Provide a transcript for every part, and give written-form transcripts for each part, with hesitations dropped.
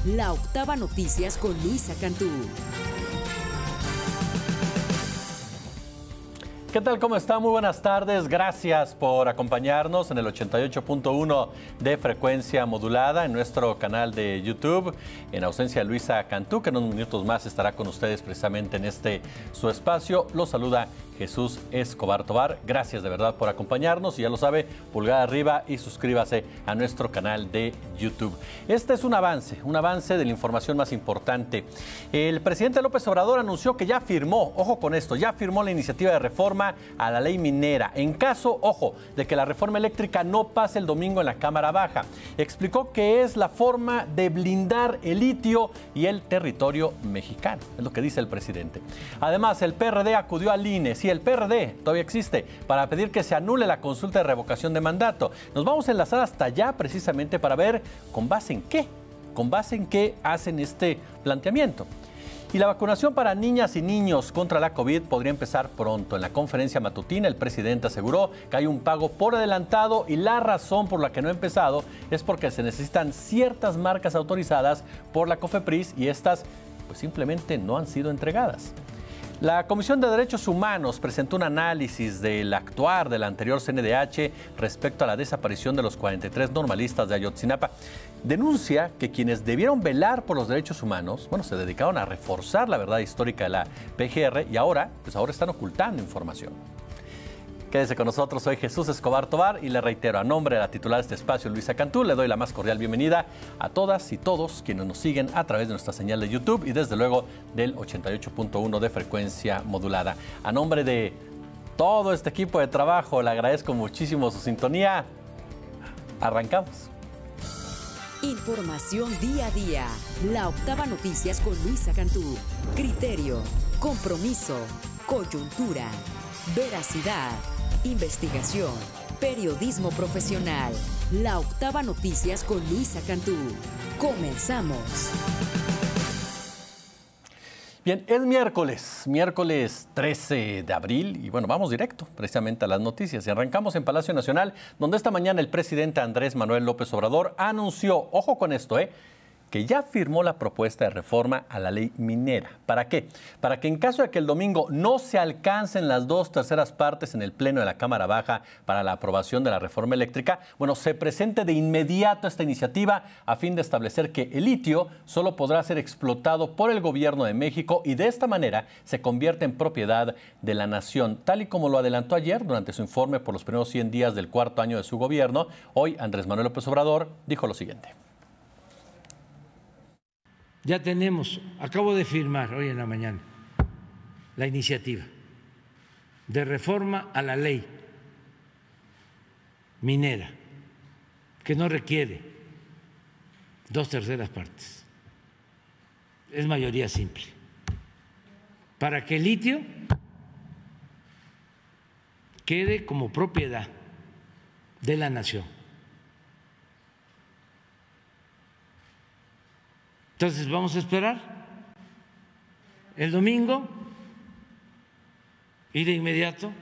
La Octava Noticias con Luisa Cantú. ¿Qué tal? ¿Cómo está? Muy buenas tardes. Gracias por acompañarnos en el 88.1 de frecuencia modulada en nuestro canal de YouTube. En ausencia de Luisa Cantú, que en unos minutos más estará con ustedes precisamente en este su espacio. Los saluda Jesús Escobar Tobar. Gracias de verdad por acompañarnos y ya lo sabe, pulgar arriba y suscríbase a nuestro canal de YouTube. Este es un avance de la información más importante. El presidente López Obrador anunció que ya firmó, ojo con esto, ya firmó la iniciativa de reforma a la ley minera. En caso, ojo, de que la reforma eléctrica no pase el domingo en la Cámara Baja. Explicó que es la forma de blindar el litio y el territorio mexicano. Es lo que dice el presidente. Además, el PRD acudió al INE. Sí, el PRD todavía existe, para pedir que se anule la consulta de revocación de mandato. Nos vamos a enlazar hasta allá precisamente para ver con base en qué hacen este planteamiento. Y la vacunación para niñas y niños contra la COVID podría empezar pronto. En la conferencia matutina, el presidente aseguró que hay un pago por adelantado y la razón por la que no ha empezado es porque se necesitan ciertas marcas autorizadas por la COFEPRIS y estas pues simplemente no han sido entregadas. La Comisión de Derechos Humanos presentó un análisis del actuar de la anterior CNDH respecto a la desaparición de los 43 normalistas de Ayotzinapa. Denuncia que quienes debieron velar por los derechos humanos, se dedicaron a reforzar la verdad histórica de la PGR y ahora están ocultando información. Quédese con nosotros, soy Jesús Escobar Tobar y le reitero, a nombre de la titular de este espacio, Luisa Cantú, le doy la más cordial bienvenida a todas y todos quienes nos siguen a través de nuestra señal de YouTube y desde luego del 88.1 de frecuencia modulada. A nombre de todo este equipo de trabajo, le agradezco muchísimo su sintonía. Arrancamos. Información día a día. La Octava Noticias con Luisa Cantú. Criterio, compromiso, coyuntura, veracidad, investigación, periodismo profesional. La Octava Noticias con Luisa Cantú. Comenzamos. Bien, es miércoles 13 de abril y vamos directo precisamente a las noticias. Y arrancamos en Palacio Nacional, donde esta mañana el presidente Andrés Manuel López Obrador anunció, ojo con esto, que ya firmó la propuesta de reforma a la ley minera. ¿Para qué? Para que en caso de que el domingo no se alcancen las 2/3 partes en el Pleno de la Cámara Baja para la aprobación de la reforma eléctrica, se presente de inmediato esta iniciativa a fin de establecer que el litio solo podrá ser explotado por el gobierno de México y de esta manera se convierte en propiedad de la nación. Tal y como lo adelantó ayer durante su informe por los primeros 100 días del cuarto año de su gobierno, hoy Andrés Manuel López Obrador dijo lo siguiente. Ya tenemos, acabo de firmar hoy en la mañana, la iniciativa de reforma a la ley minera, que no requiere 2/3 partes, es mayoría simple, para que el litio quede como propiedad de la nación. Entonces vamos a esperar el domingo y de inmediato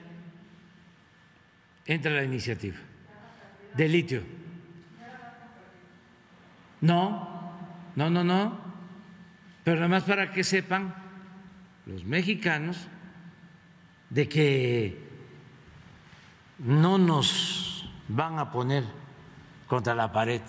entra la iniciativa de litio. No, pero nada más para que sepan los mexicanos de que no nos van a poner contra la pared.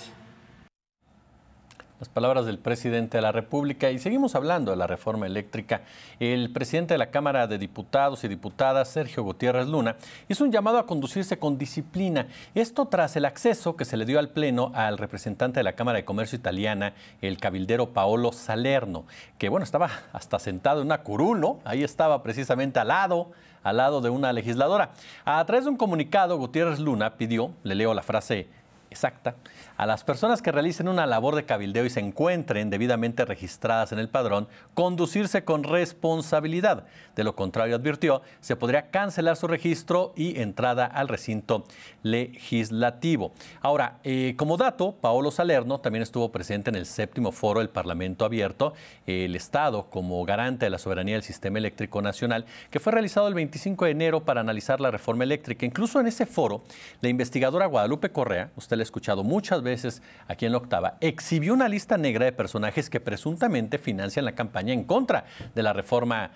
Las palabras del presidente de la República y seguimos hablando de la reforma eléctrica. El presidente de la Cámara de Diputados y Diputadas, Sergio Gutiérrez Luna, hizo un llamado a conducirse con disciplina. Esto tras el acceso que se le dio al Pleno al representante de la Cámara de Comercio italiana, el cabildero Paolo Salerno, que estaba hasta sentado en una curul, ¿no? Ahí estaba precisamente al lado de una legisladora. A través de un comunicado, Gutiérrez Luna pidió, le leo la frase exacta, a las personas que realicen una labor de cabildeo y se encuentren debidamente registradas en el padrón, conducirse con responsabilidad. De lo contrario, advirtió, se podría cancelar su registro y entrada al recinto legislativo. Ahora, como dato, Paolo Salerno también estuvo presente en el 7º Foro del Parlamento Abierto, el Estado como garante de la soberanía del Sistema Eléctrico Nacional, que fue realizado el 25 de enero para analizar la reforma eléctrica. Incluso en ese foro, la investigadora Guadalupe Correa, usted le he escuchado muchas veces aquí en La Octava, exhibió una lista negra de personajes que presuntamente financian la campaña en contra de la reforma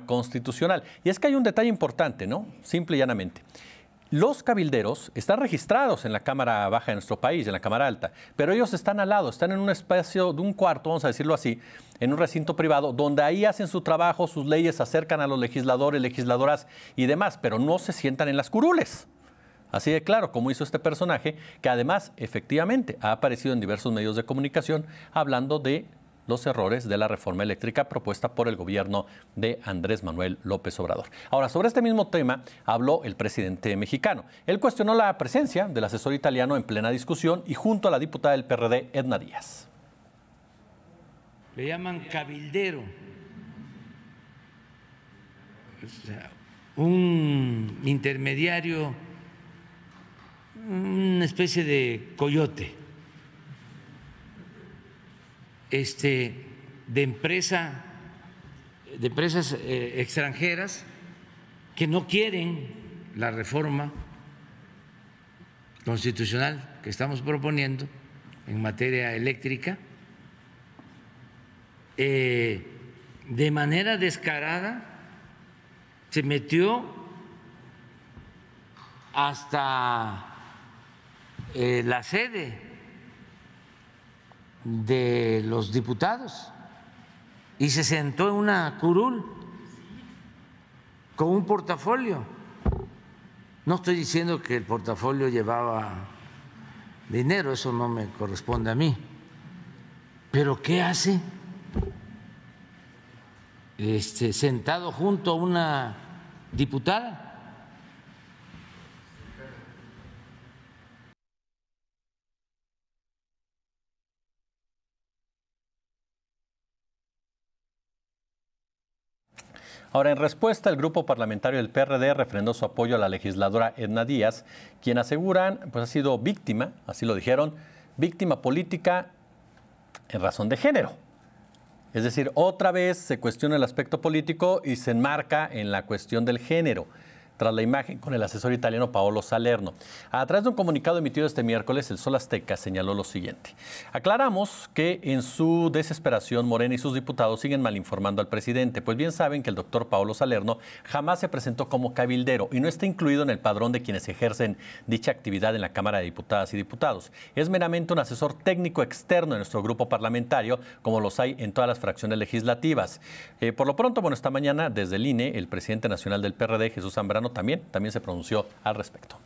constitucional. Y es que hay un detalle importante, ¿no? Simple y llanamente. Los cabilderos están registrados en la Cámara Baja de nuestro país, en la Cámara Alta, pero ellos están al lado, están en un espacio de un cuarto, vamos a decirlo así, en un recinto privado, donde ahí hacen su trabajo, sus leyes, se acercan a los legisladores, legisladoras y demás, pero no se sientan en las curules. Así de claro, como hizo este personaje, que además, efectivamente, ha aparecido en diversos medios de comunicación hablando de los errores de la reforma eléctrica propuesta por el gobierno de Andrés Manuel López Obrador. Ahora, sobre este mismo tema habló el presidente mexicano. Él cuestionó la presencia del asesor italiano en plena discusión y junto a la diputada del PRD, Edna Díaz. Le llaman cabildero, o sea, un intermediario, una especie de coyote. De empresas extranjeras que no quieren la reforma constitucional que estamos proponiendo en materia eléctrica, de manera descarada se metió hasta la sede de los diputados y se sentó en una curul con un portafolio. No estoy diciendo que el portafolio llevaba dinero, eso no me corresponde a mí, pero ¿qué hace sentado junto a una diputada? Ahora, en respuesta, el grupo parlamentario del PRD refrendó su apoyo a la legisladora Edna Díaz, quien aseguran pues, ha sido víctima, así lo dijeron, víctima política en razón de género. Es decir, otra vez se cuestiona el aspecto político y se enmarca en la cuestión del género, tras la imagen con el asesor italiano Paolo Salerno. A través de un comunicado emitido este miércoles, el Sol Azteca señaló lo siguiente. Aclaramos que en su desesperación Morena y sus diputados siguen malinformando al presidente, pues bien saben que el doctor Paolo Salerno jamás se presentó como cabildero y no está incluido en el padrón de quienes ejercen dicha actividad en la Cámara de Diputadas y Diputados. Es meramente un asesor técnico externo de nuestro grupo parlamentario, como los hay en todas las fracciones legislativas. Por lo pronto, bueno, esta mañana desde el INE, el presidente nacional del PRD, Jesús Zambrano, también se pronunció al respecto.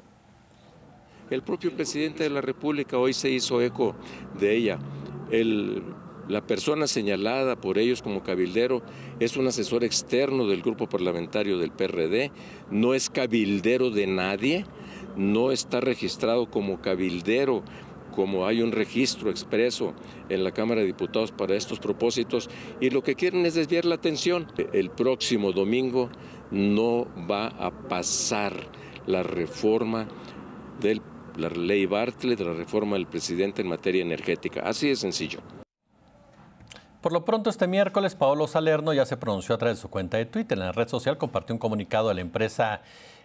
El propio presidente de la República hoy se hizo eco de ella. La persona señalada por ellos como cabildero es un asesor externo del grupo parlamentario del PRD, no es cabildero de nadie, no está registrado como cabildero, como hay un registro expreso en la Cámara de Diputados para estos propósitos, y lo que quieren es desviar la atención. El próximo domingo no va a pasar la reforma de la ley Bartlett, de la reforma del presidente en materia energética. Así de sencillo. Por lo pronto, este miércoles, Paolo Salerno ya se pronunció a través de su cuenta de Twitter. En la red social compartió un comunicado de la empresa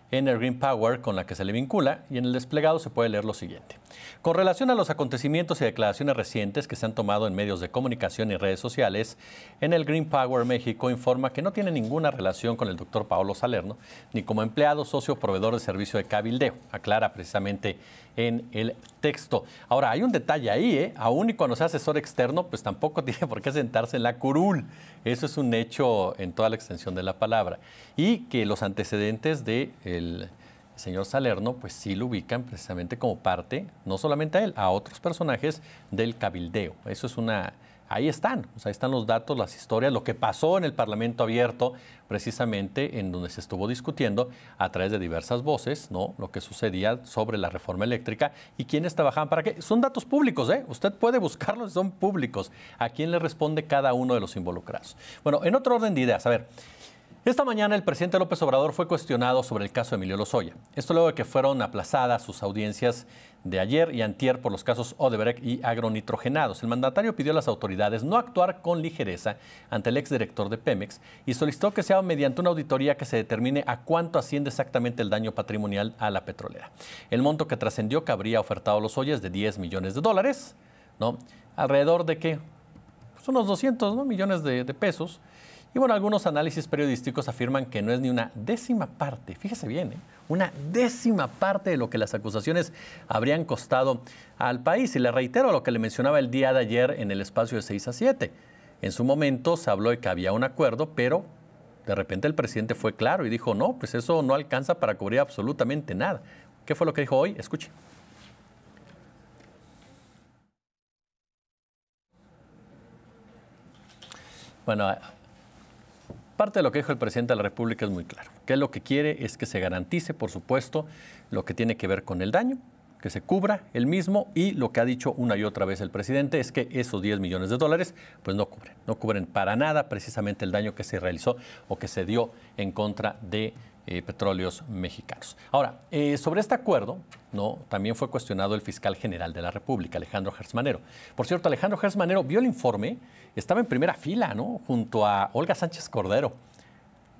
Enel Green Power con la que se le vincula, y en el desplegado se puede leer lo siguiente. Con relación a los acontecimientos y declaraciones recientes que se han tomado en medios de comunicación y redes sociales, Enel Green Power México informa que no tiene ninguna relación con el doctor Paolo Salerno, ni como empleado, socio o proveedor de servicio de cabildeo, aclara precisamente en el texto. Ahora, hay un detalle ahí, aún y cuando sea asesor externo, pues tampoco tiene por qué sentarse en la curul. Eso es un hecho en toda la extensión de la palabra. Y que los antecedentes del señor Salerno, pues sí lo ubican precisamente como parte, no solamente a él, a otros personajes del cabildeo. Eso es una... Ahí están, o sea, ahí están los datos, las historias, lo que pasó en el Parlamento Abierto, precisamente en donde se estuvo discutiendo a través de diversas voces, ¿no? Lo que sucedía sobre la reforma eléctrica y quiénes trabajaban para qué. Son datos públicos, ¿eh? Usted puede buscarlos, son públicos. ¿A quién le responde cada uno de los involucrados? Bueno, en otro orden de ideas, a ver. Esta mañana el presidente López Obrador fue cuestionado sobre el caso de Emilio Lozoya. Esto luego de que fueron aplazadas sus audiencias de ayer y antier por los casos Odebrecht y agronitrogenados. El mandatario pidió a las autoridades no actuar con ligereza ante el exdirector de Pemex y solicitó que sea mediante una auditoría que se determine a cuánto asciende exactamente el daño patrimonial a la petrolera. El monto que trascendió que habría ofertado Lozoya es de $10 millones, ¿no? Alrededor de ¿qué? Pues unos 200, ¿no?, millones de pesos. Y bueno, algunos análisis periodísticos afirman que no es ni una décima parte, fíjese bien, una décima parte de lo que las acusaciones habrían costado al país. Y le reitero lo que le mencionaba el día de ayer en el espacio de 6 a 7. En su momento se habló de que había un acuerdo, pero de repente el presidente fue claro y dijo, no, pues eso no alcanza para cubrir absolutamente nada. ¿Qué fue lo que dijo hoy? Escuche. Bueno, parte de lo que dijo el presidente de la República es muy claro. Que él lo que quiere es que se garantice, por supuesto, lo que tiene que ver con el daño, que se cubra él mismo, y lo que ha dicho una y otra vez el presidente es que esos $10 millones pues no cubren para nada precisamente el daño que se realizó o que se dio en contra de Petróleos Mexicanos. Ahora, sobre este acuerdo, ¿no?, también fue cuestionado el fiscal general de la República, Alejandro Gertz Manero. Por cierto, Alejandro Gertz Manero vio el informe, estaba en primera fila, ¿no?, junto a Olga Sánchez Cordero.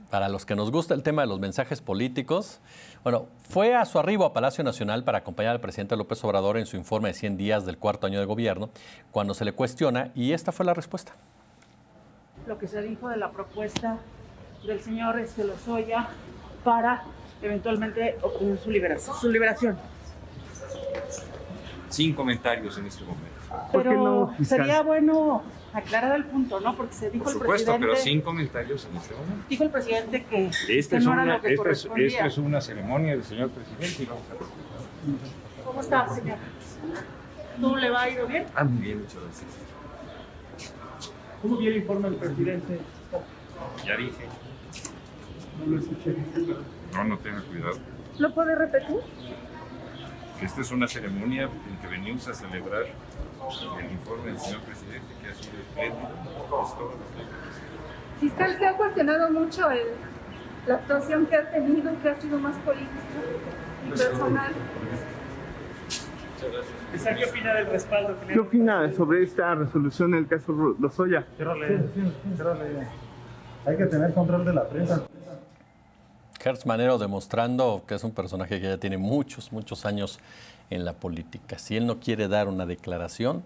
Para los que nos gusta el tema de los mensajes políticos, bueno, fue a su arribo a Palacio Nacional para acompañar al presidente López Obrador en su informe de 100 días del cuarto año de gobierno, cuando se le cuestiona, y esta fue la respuesta. Lo que se dijo de la propuesta del señor Lozoya para eventualmente obtener su liberación. Sin comentarios en este momento. Pero no, sería bueno aclarar el punto, ¿no? Porque se dijo el presidente... pero sin comentarios en este momento. Dijo el presidente que no era lo que correspondía. Esta es una ceremonia del señor presidente y vamos a... ¿Cómo está, señor? ¿Cómo le va? ¿Ha ido bien? Muy bien, muchas gracias. ¿Cómo vio el informe del presidente? Ya dije. No lo escuché. No tenga cuidado. ¿Lo puede repetir? Esta es una ceremonia en que venimos a celebrar el informe del señor presidente, que ha sido espléndido. Fiscal, se ha cuestionado mucho la actuación que ha tenido, que ha sido más política y personal. ¿Qué opina del respaldo? ¿Qué opina sobre esta resolución en el caso Lozoya? Hay que tener control de la prensa. Gertz Manero demostrando que es un personaje que ya tiene muchos años en la política. Si él no quiere dar una declaración,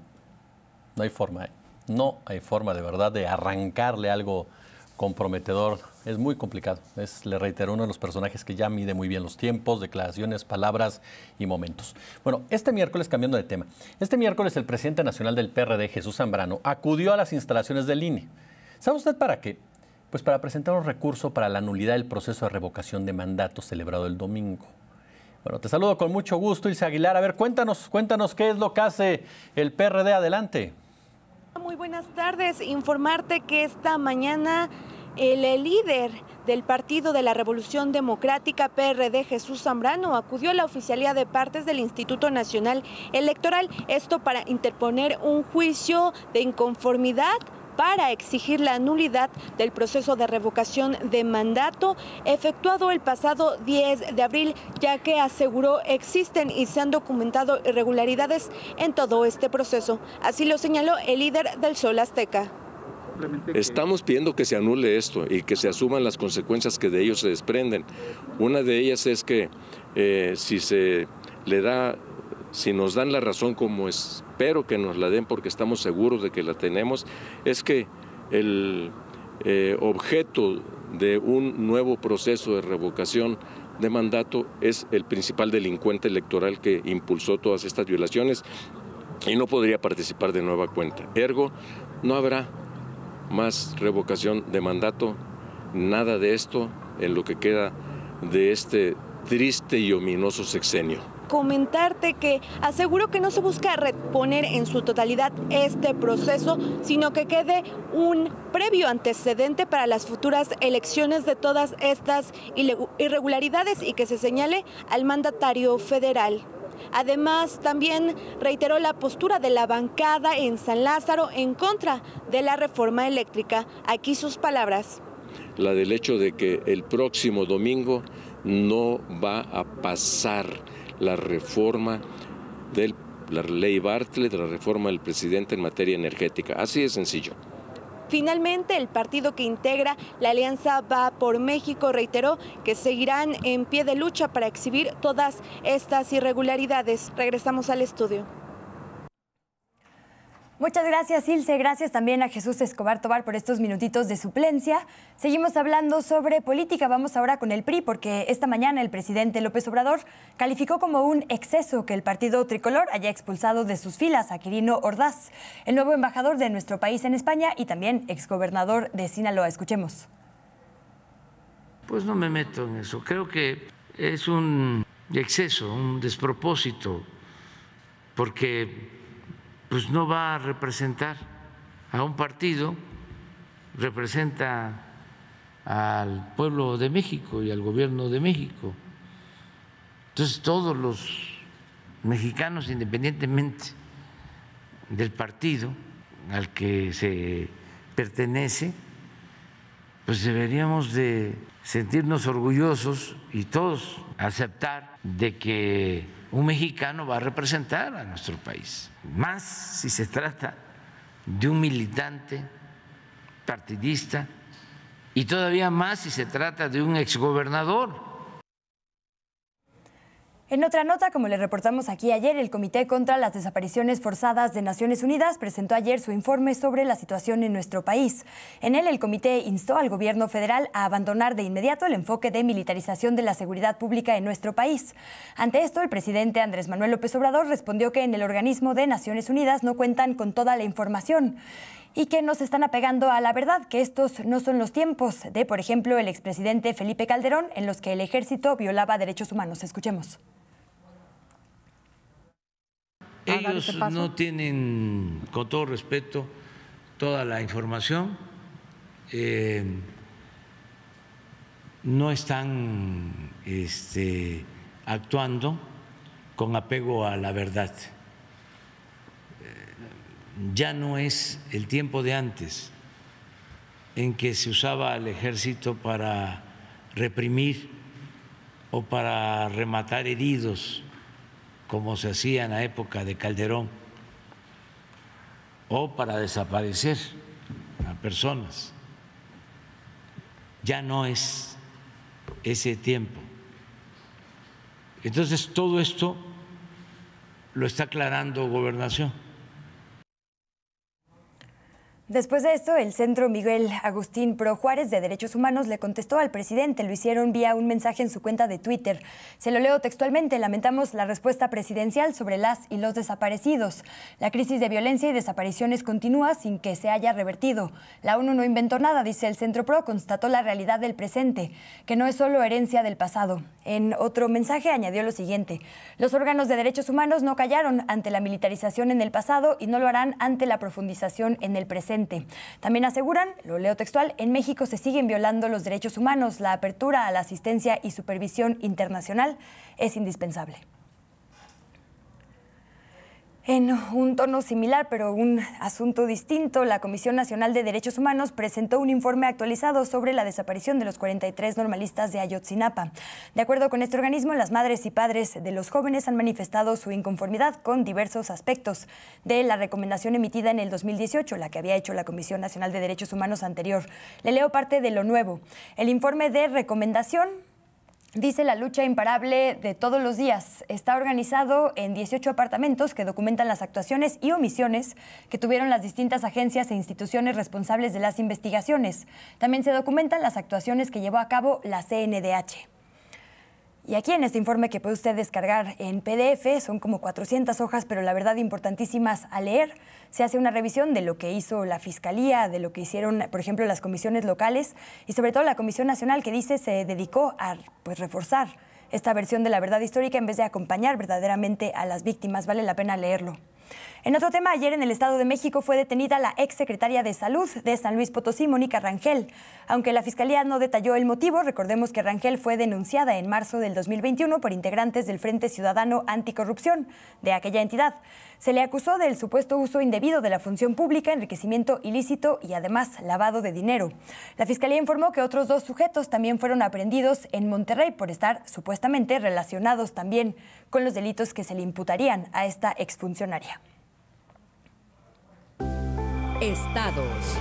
no hay forma. No hay forma de verdad de arrancarle algo comprometedor. Es muy complicado. Le reitero, uno de los personajes que ya mide muy bien los tiempos, declaraciones, palabras y momentos. Bueno, este miércoles, cambiando de tema, este miércoles el presidente nacional del PRD, Jesús Zambrano, acudió a las instalaciones del INE. ¿Sabe usted para qué? Pues para presentar un recurso para la nulidad del proceso de revocación de mandato celebrado el domingo. Bueno, te saludo con mucho gusto, Ilse Aguilar. A ver, cuéntanos qué es lo que hace el PRD. Adelante. Muy buenas tardes. Informarte que esta mañana el líder del Partido de la Revolución Democrática, PRD, Jesús Zambrano, acudió a la oficialía de partes del Instituto Nacional Electoral, esto para interponer un juicio de inconformidad para exigir la nulidad del proceso de revocación de mandato efectuado el pasado 10 de abril, ya que aseguró existen y se han documentado irregularidades en todo este proceso. Así lo señaló el líder del Sol Azteca. Estamos pidiendo que se anule esto y que se asuman las consecuencias que de ello se desprenden. Una de ellas es que si nos dan la razón, como espero que nos la den porque estamos seguros de que la tenemos, es que el objeto de un nuevo proceso de revocación de mandato es el principal delincuente electoral que impulsó todas estas violaciones y no podría participar de nueva cuenta. Ergo, no habrá más revocación de mandato, nada de esto en lo que queda de este triste y ominoso sexenio. Comentarte que aseguró que no se busca reponer en su totalidad este proceso, sino que quede un previo antecedente para las futuras elecciones de todas estas irregularidades y que se señale al mandatario federal. Además, también reiteró la postura de la bancada en San Lázaro en contra de la reforma eléctrica. Aquí sus palabras. La del hecho de que el próximo domingo no va a pasar la reforma de la ley Bartlett, de la reforma del presidente en materia energética. Así de sencillo. Finalmente, el partido que integra la Alianza Va por México reiteró que seguirán en pie de lucha para exhibir todas estas irregularidades. Regresamos al estudio. Muchas gracias, Ilse. Gracias también a Jesús Escobar Tobar por estos minutitos de suplencia. Seguimos hablando sobre política. Vamos ahora con el PRI, porque esta mañana el presidente López Obrador calificó como un exceso que el partido tricolor haya expulsado de sus filas a Quirino Ordaz, el nuevo embajador de nuestro país en España y también exgobernador de Sinaloa. Escuchemos. Pues no me meto en eso. Creo que es un exceso, un despropósito, porque pues no va a representar a un partido, representa al pueblo de México y al gobierno de México. Entonces todos los mexicanos, independientemente del partido al que se pertenece, pues deberíamos de sentirnos orgullosos y todos aceptar de que un mexicano va a representar a nuestro país, más si se trata de un militante partidista y todavía más si se trata de un exgobernador. En otra nota, como le reportamos aquí ayer, el Comité contra las Desapariciones Forzadas de Naciones Unidas presentó ayer su informe sobre la situación en nuestro país. En él, el comité instó al gobierno federal a abandonar de inmediato el enfoque de militarización de la seguridad pública en nuestro país. Ante esto, el presidente Andrés Manuel López Obrador respondió que en el organismo de Naciones Unidas no cuentan con toda la información y que no se están apegando a la verdad, que estos no son los tiempos de, por ejemplo, el expresidente Felipe Calderón, en los que el ejército violaba derechos humanos. Escuchemos. Ellos no tienen, con todo respeto, toda la información, no están actuando con apego a la verdad. Ya no es el tiempo de antes en que se usaba al ejército para reprimir o para rematar heridos, como se hacía en la época de Calderón, o para desaparecer a personas. Ya no es ese tiempo. Entonces, todo esto lo está aclarando Gobernación. Después de esto, el Centro Miguel Agustín Pro Juárez de Derechos Humanos le contestó al presidente. Lo hicieron vía un mensaje en su cuenta de Twitter. Se lo leo textualmente. Lamentamos la respuesta presidencial sobre las y los desaparecidos. La crisis de violencia y desapariciones continúa sin que se haya revertido. La ONU no inventó nada, dice el Centro Pro, constató la realidad del presente, que no es solo herencia del pasado. En otro mensaje añadió lo siguiente: los órganos de derechos humanos no callaron ante la militarización en el pasado y no lo harán ante la profundización en el presente. También aseguran, lo leo textual, en México se siguen violando los derechos humanos. La apertura a la asistencia y supervisión internacional es indispensable. En un tono similar, pero un asunto distinto, la Comisión Nacional de Derechos Humanos presentó un informe actualizado sobre la desaparición de los 43 normalistas de Ayotzinapa. De acuerdo con este organismo, las madres y padres de los jóvenes han manifestado su inconformidad con diversos aspectos de la recomendación emitida en el 2018, la que había hecho la Comisión Nacional de Derechos Humanos anterior. Le leo parte de lo nuevo. El informe de recomendación dice: la lucha imparable de todos los días está organizado en 18 apartamentos que documentan las actuaciones y omisiones que tuvieron las distintas agencias e instituciones responsables de las investigaciones. También se documentan las actuaciones que llevó a cabo la CNDH. Y aquí en este informe, que puede usted descargar en PDF, son como 400 hojas, pero la verdad importantísimas a leer. Se hace una revisión de lo que hizo la Fiscalía, de lo que hicieron, por ejemplo, las comisiones locales y sobre todo la Comisión Nacional, que dice se dedicó a reforzar esta versión de la verdad histórica en vez de acompañar verdaderamente a las víctimas. Vale la pena leerlo. En otro tema, ayer en el Estado de México fue detenida la exsecretaria de Salud de San Luis Potosí, Mónica Rangel. Aunque la Fiscalía no detalló el motivo, recordemos que Rangel fue denunciada en marzo del 2021 por integrantes del Frente Ciudadano Anticorrupción de aquella entidad. Se le acusó del supuesto uso indebido de la función pública, enriquecimiento ilícito y además lavado de dinero. La Fiscalía informó que otros 2 sujetos también fueron aprehendidos en Monterrey por estar supuestamente relacionados también con los delitos que se le imputarían a esta exfuncionaria. Estados.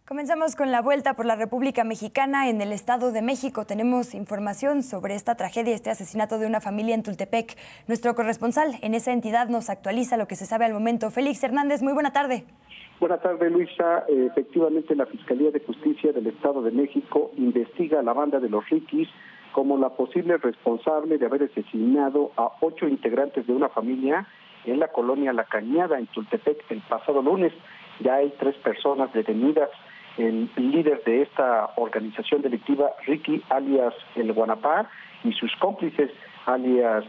Comenzamos con la vuelta por la República Mexicana. En el Estado de México tenemos información sobre esta tragedia, este asesinato de una familia en Tultepec. Nuestro corresponsal en esa entidad nos actualiza lo que se sabe al momento. Félix Hernández, muy buena tarde. Buenas tardes, Luisa. Efectivamente, la Fiscalía de Justicia del Estado de México investiga a la banda de los Riquis como la posible responsable de haber asesinado a 8 integrantes de una familia en la colonia La Cañada, en Tultepec, el pasado lunes. Ya hay 3 personas detenidas. El líder de esta organización delictiva, Ricky, alias El Guanapá, y sus cómplices, alias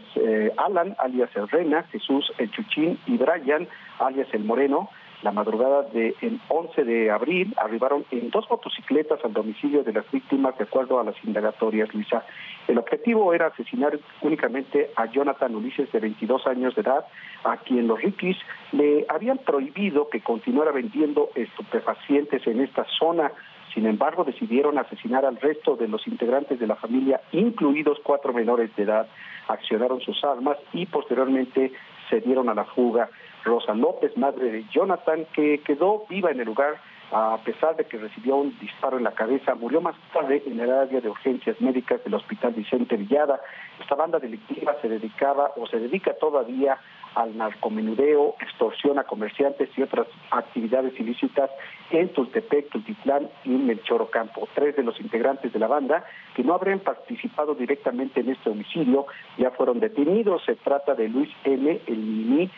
Alan, alias El Rena, Jesús El Chuchín y Brian, alias El Moreno, la madrugada del 11 de abril arribaron en 2 motocicletas al domicilio de las víctimas de acuerdo a las indagatorias, Luisa. El objetivo era asesinar únicamente a Jonathan Ulises, de 22 años de edad, a quien los Riquis le habían prohibido que continuara vendiendo estupefacientes en esta zona. Sin embargo, decidieron asesinar al resto de los integrantes de la familia, incluidos 4 menores de edad. Accionaron sus armas y posteriormente se dieron a la fuga. Rosa López, madre de Jonathan, que quedó viva en el lugar a pesar de que recibió un disparo en la cabeza, murió más tarde en el área de urgencias médicas del Hospital Vicente Villada. Esta banda delictiva se dedica todavía al narcomenudeo, extorsión a comerciantes y otras actividades ilícitas en Tultepec, Tultitlán y Melchor Ocampo. 3 de los integrantes de la banda que no habrían participado directamente en este homicidio ya fueron detenidos. Se trata de Luis M., el Mini,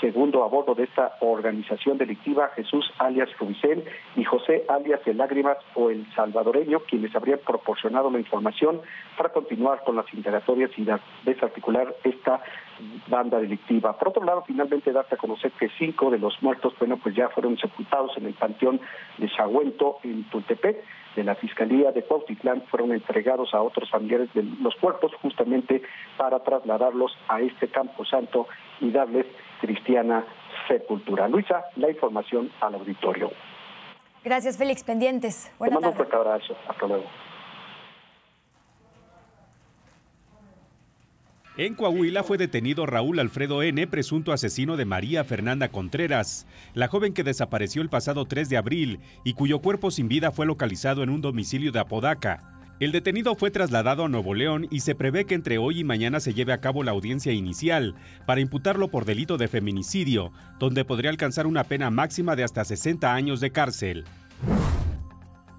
segundo a bordo de esta organización delictiva, Jesús alias Rubicén y José alias El Lágrimas o El Salvadoreño, quienes habrían proporcionado la información para continuar con las indagatorias y desarticular esta banda delictiva. Por otro lado, finalmente darse a conocer que 5 de los muertos, pues ya fueron sepultados en el panteón de Sagüento en Tultepec. De la Fiscalía de Cuautitlán fueron entregados a otros familiares de los cuerpos justamente para trasladarlos a este camposanto y darles cristiana sepultura. Luisa, la información al auditorio. Gracias, Félix. Pendientes. Buenas tardes. Un fuerte abrazo. Hasta luego. En Coahuila fue detenido Raúl Alfredo N., presunto asesino de María Fernanda Contreras, la joven que desapareció el pasado 3 de abril y cuyo cuerpo sin vida fue localizado en un domicilio de Apodaca. El detenido fue trasladado a Nuevo León y se prevé que entre hoy y mañana se lleve a cabo la audiencia inicial para imputarlo por delito de feminicidio, donde podría alcanzar una pena máxima de hasta 60 años de cárcel.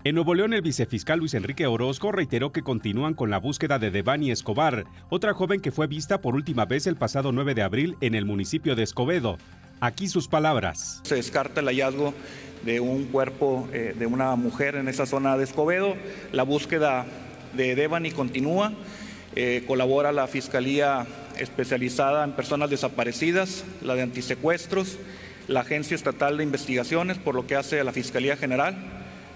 En Nuevo León, el vicefiscal Luis Enrique Orozco reiteró que continúan con la búsqueda de Devani Escobar, otra joven que fue vista por última vez el pasado 9 de abril en el municipio de Escobedo. Aquí sus palabras. Se descarta el hallazgo de un cuerpo de una mujer en esa zona de Escobedo. La búsqueda de Devani continúa. Colabora la Fiscalía Especializada en Personas Desaparecidas, la de Antisecuestros, la Agencia Estatal de Investigaciones, por lo que hace a la Fiscalía General,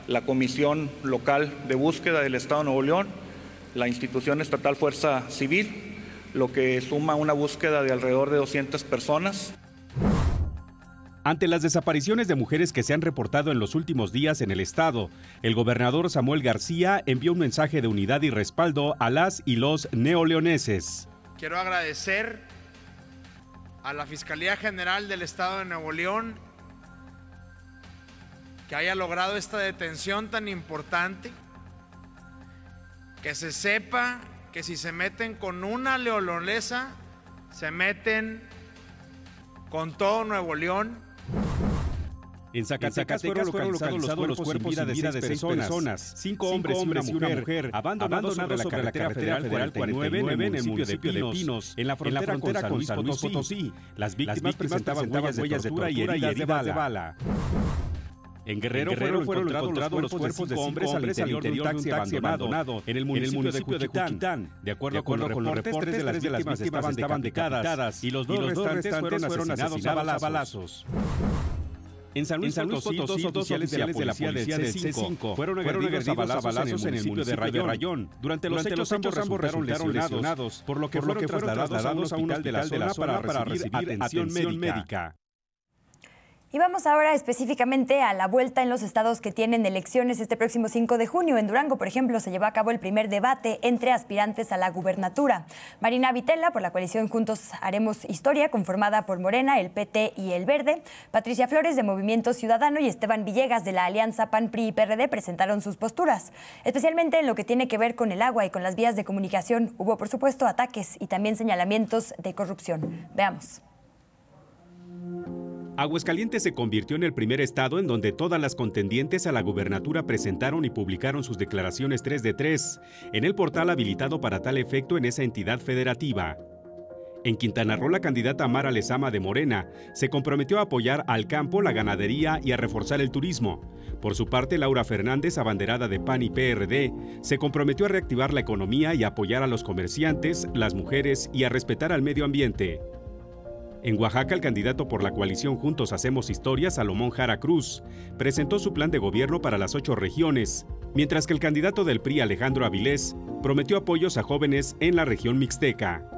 la Comisión Local de Búsqueda del Estado de Nuevo León, la Institución Estatal Fuerza Civil, lo que suma una búsqueda de alrededor de 200 personas. Ante las desapariciones de mujeres que se han reportado en los últimos días en el estado, el gobernador Samuel García envió un mensaje de unidad y respaldo a las y los neoleoneses. Quiero agradecer a la Fiscalía General del Estado de Nuevo León que haya logrado esta detención tan importante, que se sepa que si se meten con una leonesa, se meten con todo Nuevo León. En Zacatecas fueron localizados los cuerpos sin vida de 6 personas, 5 hombres y una mujer, abandonados sobre la carretera federal 49 en el municipio de Pinos, en la frontera con San Luis Potosí. Las víctimas presentaban huellas de tortura y heridas de bala. En Guerrero fueron encontrados los cuerpos de 5 hombres al interior de un taxi abandonado en el municipio de Juchitán. De acuerdo con los reportes, 3 de las víctimas estaban decapitadas y los 2 restantes fueron asesinados a balazos. En San Luis Potosí, 2 oficiales de la policía del C5 fueron agredidos a balazos en el municipio de Rayón. Durante los hechos ambos resultaron lesionados, por lo que fueron trasladados a un hospital de la zona para recibir atención médica. Y vamos ahora específicamente a la vuelta en los estados que tienen elecciones este próximo 5 de junio. En Durango, por ejemplo, se llevó a cabo el primer debate entre aspirantes a la gubernatura. Marina Vitela, por la coalición Juntos Haremos Historia, conformada por Morena, el PT y el Verde. Patricia Flores, de Movimiento Ciudadano, y Esteban Villegas, de la alianza PAN, PRI y PRD, presentaron sus posturas. Especialmente en lo que tiene que ver con el agua y con las vías de comunicación, hubo, por supuesto, ataques y también señalamientos de corrupción. Veamos. Aguascalientes se convirtió en el primer estado en donde todas las contendientes a la gubernatura presentaron y publicaron sus declaraciones 3 de 3 en el portal habilitado para tal efecto en esa entidad federativa. En Quintana Roo, la candidata Mara Lezama de Morena se comprometió a apoyar al campo, la ganadería y a reforzar el turismo. Por su parte, Laura Fernández, abanderada de PAN y PRD, se comprometió a reactivar la economía y a apoyar a los comerciantes, las mujeres y a respetar al medio ambiente. En Oaxaca, el candidato por la coalición Juntos Hacemos Historia, Salomón Jara Cruz, presentó su plan de gobierno para las 8 regiones, mientras que el candidato del PRI, Alejandro Avilés, prometió apoyos a jóvenes en la región mixteca.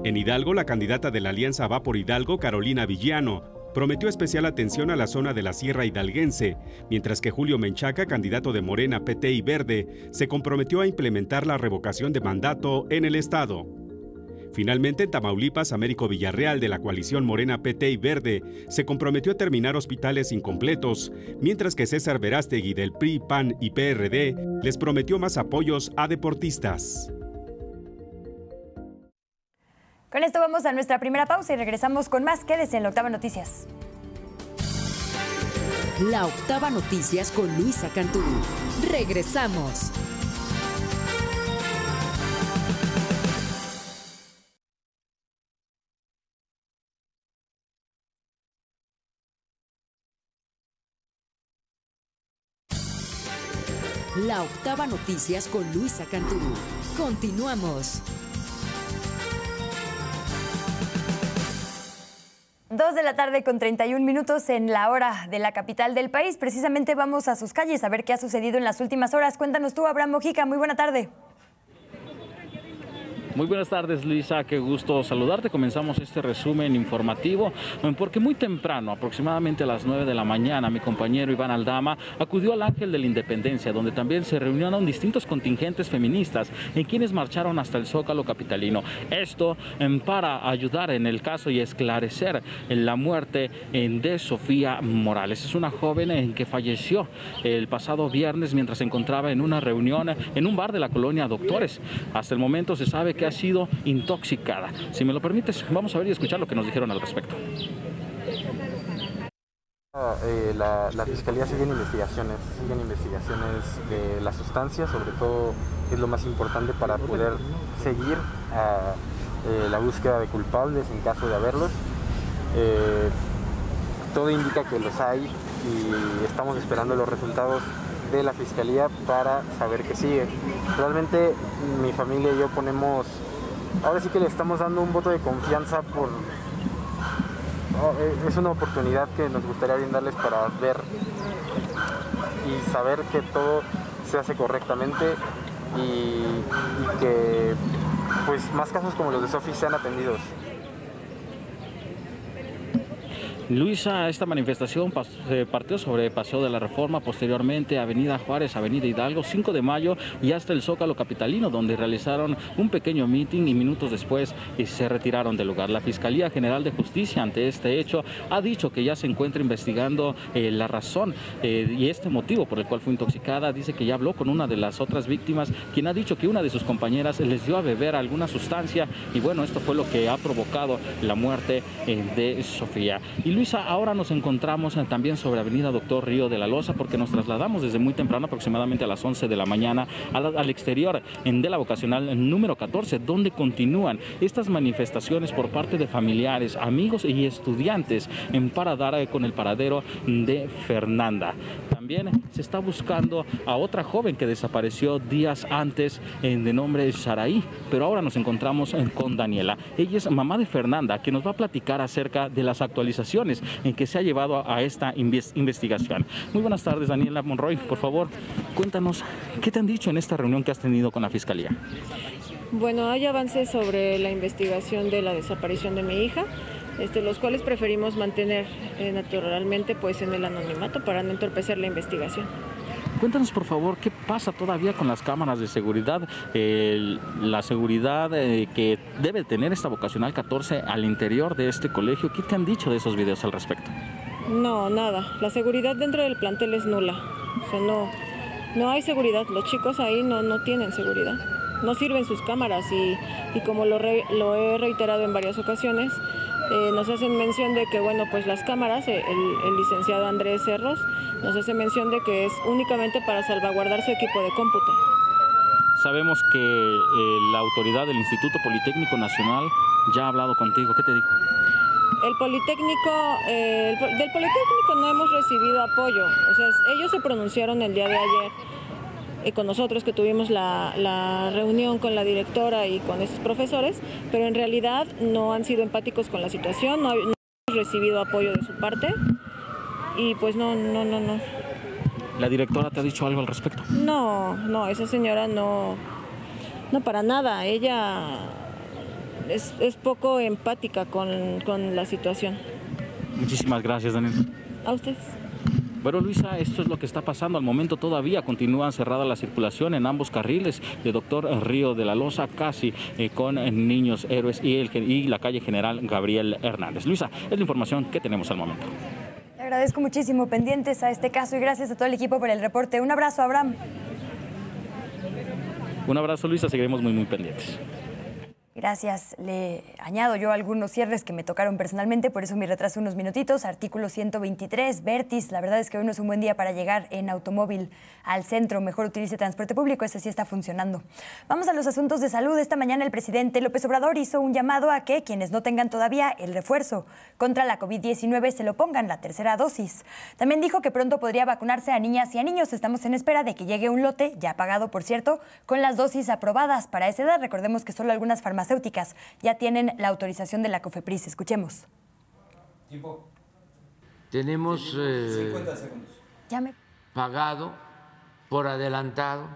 En Hidalgo, la candidata de la Alianza Va por Hidalgo, Carolina Villano, prometió especial atención a la zona de la Sierra Hidalguense, mientras que Julio Menchaca, candidato de Morena, PT y Verde, se comprometió a implementar la revocación de mandato en el estado. Finalmente, en Tamaulipas, Américo Villarreal, de la coalición Morena, PT y Verde, se comprometió a terminar hospitales incompletos, mientras que César Verástegui, del PRI, PAN y PRD, les prometió más apoyos a deportistas. Con esto vamos a nuestra primera pausa y regresamos con más. Quédese en La Octava Noticias. La Octava Noticias con Luisa Cantú. Regresamos. La Octava Noticias con Luisa Cantú. Continuamos. 2 de la tarde con 31 minutos en la hora de la capital del país. Precisamente vamos a sus calles a ver qué ha sucedido en las últimas horas. Cuéntanos tú, Abraham Mojica. Muy buena tarde. Muy buenas tardes, Luisa, qué gusto saludarte. Comenzamos este resumen informativo porque muy temprano, aproximadamente a las 9 de la mañana, mi compañero Iván Aldama acudió al Ángel de la Independencia, donde también se reunieron distintos contingentes feministas en quienes marcharon hasta el Zócalo capitalino. Esto para ayudar en el caso y esclarecer la muerte de Sofía Morales. Es una joven que falleció el pasado viernes mientras se encontraba en una reunión en un bar de la colonia Doctores. Hasta el momento se sabe que ha sido intoxicada. Si me lo permites, vamos a ver y escuchar lo que nos dijeron al respecto. La Fiscalía sigue investigaciones de la sustancia, sobre todo es lo más importante para poder seguir la búsqueda de culpables en caso de haberlos. Todo indica que los hay y estamos esperando los resultados de la Fiscalía para saber qué sigue. Realmente mi familia y yo ponemos, ahora sí que le estamos dando un voto de confianza es una oportunidad que nos gustaría brindarles para ver y saber que todo se hace correctamente y que pues más casos como los de Sofi sean atendidos. Luisa, esta manifestación partió sobre Paseo de la Reforma, posteriormente Avenida Juárez, Avenida Hidalgo, 5 de mayo y hasta el Zócalo capitalino, donde realizaron un pequeño mitin y minutos después se retiraron del lugar. La Fiscalía General de Justicia ante este hecho ha dicho que ya se encuentra investigando la razón y este motivo por el cual fue intoxicada. Dice que ya habló con una de las otras víctimas, quien ha dicho que una de sus compañeras les dio a beber alguna sustancia y bueno, esto fue lo que ha provocado la muerte de Sofía. Y Luisa, ahora nos encontramos también sobre Avenida Doctor Río de la Loza porque nos trasladamos desde muy temprano, aproximadamente a las 11 de la mañana, al exterior de la vocacional número 14, donde continúan estas manifestaciones por parte de familiares, amigos y estudiantes para dar con el paradero de Fernanda. También se está buscando a otra joven que desapareció días antes de nombre Saraí, pero ahora nos encontramos con Daniela. Ella es mamá de Fernanda, que nos va a platicar acerca de las actualizaciones en que se ha llevado a esta investigación. Muy buenas tardes, Daniela Monroy. Por favor, cuéntanos, ¿qué te han dicho en esta reunión que has tenido con la Fiscalía? Bueno, hay avances sobre la investigación de la desaparición de mi hija. los cuales preferimos mantener naturalmente pues en el anonimato para no entorpecer la investigación. Cuéntanos, por favor, ¿qué pasa todavía con las cámaras de seguridad? La seguridad que debe tener esta vocacional 14 al interior de este colegio. ¿Qué te han dicho de esos videos al respecto? No, nada. La seguridad dentro del plantel es nula. O sea, no hay seguridad. Los chicos ahí no tienen seguridad. No sirven sus cámaras y como lo he reiterado en varias ocasiones, nos hacen mención de que, bueno, pues las cámaras, el licenciado Andrés Cerros nos hace mención de que es únicamente para salvaguardar su equipo de cómputo. Sabemos que la autoridad del Instituto Politécnico Nacional ya ha hablado contigo. ¿Qué te dijo? Del Politécnico no hemos recibido apoyo. O sea, ellos se pronunciaron el día de ayer con nosotros, que tuvimos la reunión con la directora y con estos profesores, pero en realidad no han sido empáticos con la situación, no hemos recibido apoyo de su parte y pues no. ¿La directora te ha dicho algo al respecto? No, esa señora no para nada. Ella es poco empática con la situación. Muchísimas gracias, Daniel. A ustedes. Bueno, Luisa, esto es lo que está pasando. Al momento todavía continúa cerrada la circulación en ambos carriles de Doctor Río de la Loza, casi con Niños Héroes y la calle General Gabriel Hernández. Luisa, es la información que tenemos al momento. Te agradezco muchísimo, pendientes a este caso, y gracias a todo el equipo por el reporte. Un abrazo, Abraham. Un abrazo, Luisa, seguiremos muy pendientes. Gracias. Le añado yo algunos cierres que me tocaron personalmente, por eso me retraso unos minutitos. Artículo 123, Vertis. La verdad es que hoy no es un buen día para llegar en automóvil al centro. Mejor utilice transporte público, ese sí está funcionando. Vamos a los asuntos de salud. Esta mañana el presidente López Obrador hizo un llamado a que quienes no tengan todavía el refuerzo contra la COVID-19 se lo pongan, la tercera dosis. También dijo que pronto podría vacunarse a niñas y a niños. Estamos en espera de que llegue un lote, ya pagado por cierto, con las dosis aprobadas para esa edad. Recordemos que solo algunas farmacéuticas ya tienen la autorización de la COFEPRIS. Escuchemos. Tiempo. Tenemos 50 segundos. Pagado por adelantado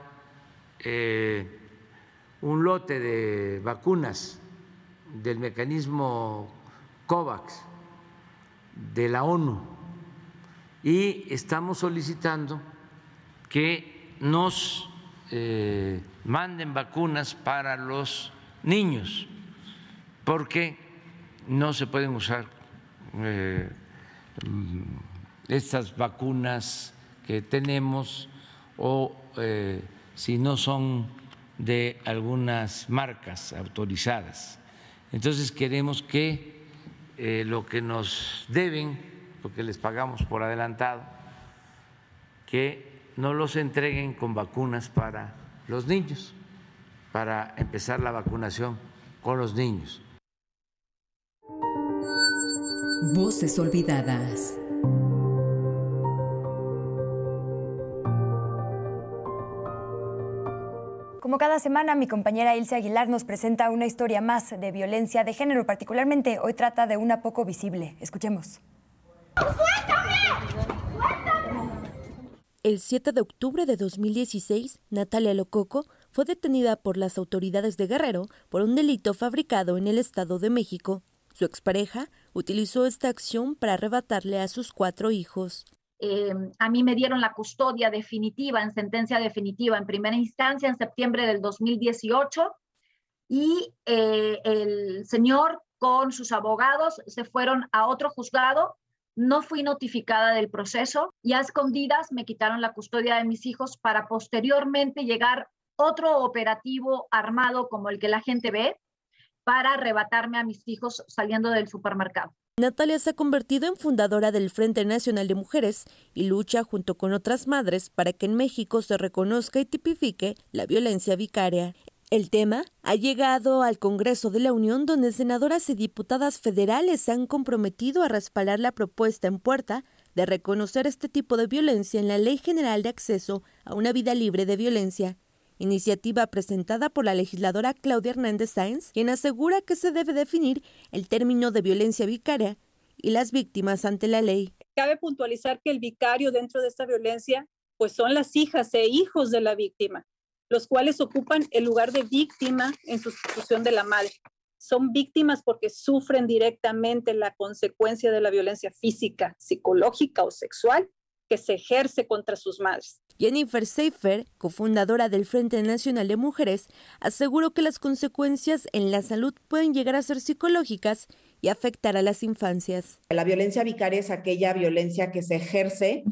un lote de vacunas del mecanismo COVAX de la ONU y estamos solicitando que nos manden vacunas para los niños, porque no se pueden usar estas vacunas que tenemos o si no son de algunas marcas autorizadas. Entonces queremos que lo que nos deben, porque les pagamos por adelantado, que no los entreguen con vacunas para los niños, para empezar la vacunación con los niños. Voces olvidadas. Como cada semana, mi compañera Ilse Aguilar nos presenta una historia más de violencia de género. Particularmente, hoy trata de una poco visible. Escuchemos. El 7 de octubre de 2016, Natalia Lococo fue detenida por las autoridades de Guerrero por un delito fabricado en el Estado de México. Su expareja utilizó esta acción para arrebatarle a sus 4 hijos. A mí me dieron la custodia definitiva, en sentencia definitiva, en primera instancia en septiembre del 2018 y el señor con sus abogados se fueron a otro juzgado. No fui notificada del proceso y a escondidas me quitaron la custodia de mis hijos para posteriormente llegar otro operativo armado como el que la gente ve para arrebatarme a mis hijos saliendo del supermercado. Natalia se ha convertido en fundadora del Frente Nacional de Mujeres y lucha junto con otras madres para que en México se reconozca y tipifique la violencia vicaria. El tema ha llegado al Congreso de la Unión, donde senadoras y diputadas federales se han comprometido a respaldar la propuesta en puerta de reconocer este tipo de violencia en la Ley General de Acceso a una Vida Libre de Violencia. Iniciativa presentada por la legisladora Claudia Hernández Sáenz, quien asegura que se debe definir el término de violencia vicaria y las víctimas ante la ley. Cabe puntualizar que el vicario dentro de esta violencia pues son las hijas e hijos de la víctima, los cuales ocupan el lugar de víctima en sustitución de la madre. son víctimas porque sufren directamente la consecuencia de la violencia física, psicológica o sexual que se ejerce contra sus madres. Jennifer Seifer, cofundadora del Frente Nacional de Mujeres, aseguró que las consecuencias en la salud pueden llegar a ser psicológicas y afectar a las infancias. La violencia vicaria es aquella violencia que se ejerce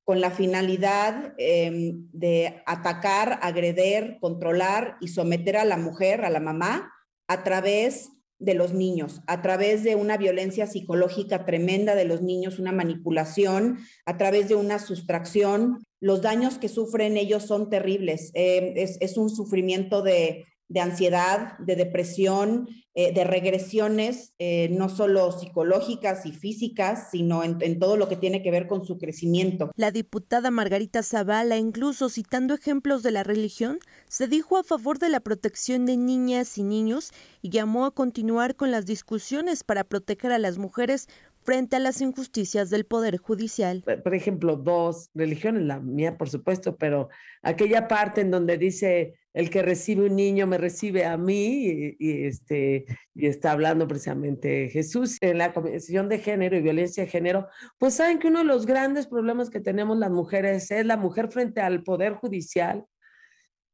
con la finalidad de atacar, agredir, controlar y someter a la mujer, a la mamá, a través de los niños, a través de una violencia psicológica tremenda de los niños, una manipulación, a través de una sustracción. Los daños que sufren ellos son terribles. Es un sufrimiento de ansiedad, de depresión, de regresiones, no solo psicológicas y físicas, sino en todo lo que tiene que ver con su crecimiento. La diputada Margarita Zavala, incluso citando ejemplos de la religión, se dijo a favor de la protección de niñas y niños y llamó a continuar con las discusiones para proteger a las mujeres frente a las injusticias del Poder Judicial. Por ejemplo, dos religiones, la mía por supuesto, pero aquella parte en donde dice el que recibe un niño me recibe a mí y está hablando precisamente Jesús. En la Comisión de Género y Violencia de Género, pues saben que uno de los grandes problemas que tenemos las mujeres es la mujer frente al Poder Judicial,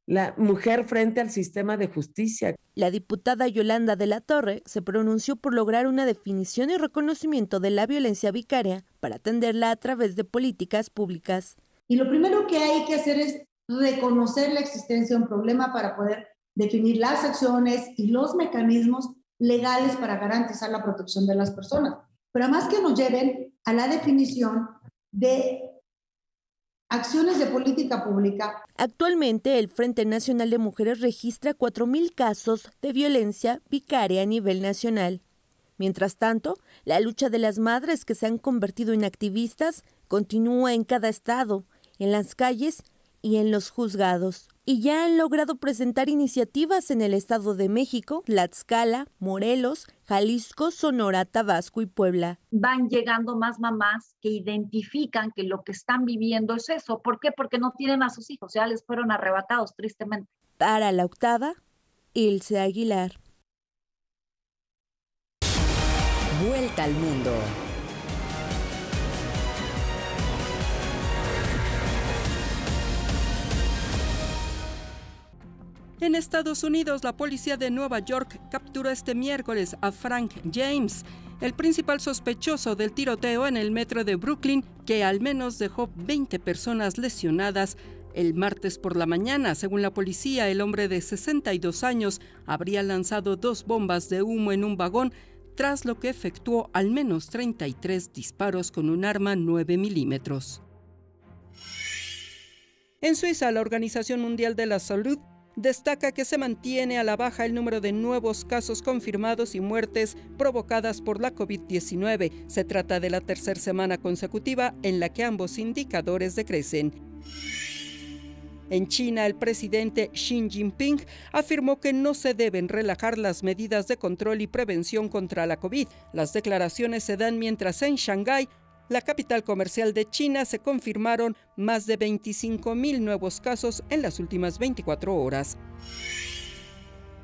la mujer frente al sistema de justicia. La diputada Yolanda de la Torre se pronunció por lograr una definición y reconocimiento de la violencia vicaria para atenderla a través de políticas públicas. Y lo primero que hay que hacer es reconocer la existencia de un problema para poder definir las acciones y los mecanismos legales para garantizar la protección de las personas. Pero además que nos lleven a la definición de acciones de política pública. Actualmente, el Frente Nacional de Mujeres registra 4,000 casos de violencia vicaria a nivel nacional. Mientras tanto, la lucha de las madres que se han convertido en activistas continúa en cada estado, en las calles y en los juzgados. Y ya han logrado presentar iniciativas en el Estado de México, Tlaxcala, Morelos, Jalisco, Sonora, Tabasco y Puebla. Van llegando más mamás que identifican que lo que están viviendo es eso. ¿Por qué? Porque no tienen a sus hijos, ya les fueron arrebatados, tristemente. Para La Octava, Ilse Aguilar. Vuelta al mundo. En Estados Unidos, la policía de Nueva York capturó este miércoles a Frank James, el principal sospechoso del tiroteo en el metro de Brooklyn, que al menos dejó 20 personas lesionadas el martes por la mañana. Según la policía, el hombre de 62 años habría lanzado 2 bombas de humo en un vagón, tras lo que efectuó al menos 33 disparos con un arma 9 milímetros. En Suiza, la Organización Mundial de la Salud destaca que se mantiene a la baja el número de nuevos casos confirmados y muertes provocadas por la COVID-19. Se trata de la tercera semana consecutiva en la que ambos indicadores decrecen. En China, el presidente Xi Jinping afirmó que no se deben relajar las medidas de control y prevención contra la COVID. Las declaraciones se dan mientras en Shanghái, la capital comercial de China, se confirmaron más de 25,000 nuevos casos en las últimas 24 horas.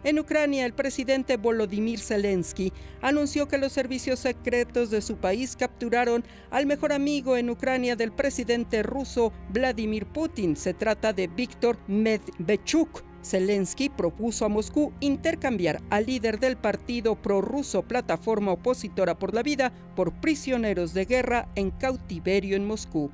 En Ucrania, el presidente Volodymyr Zelensky anunció que los servicios secretos de su país capturaron al mejor amigo en Ucrania del presidente ruso Vladimir Putin. Se trata de Víctor Medvedchuk. Zelensky propuso a Moscú intercambiar al líder del partido prorruso Plataforma Opositora por la Vida por prisioneros de guerra en cautiverio en Moscú.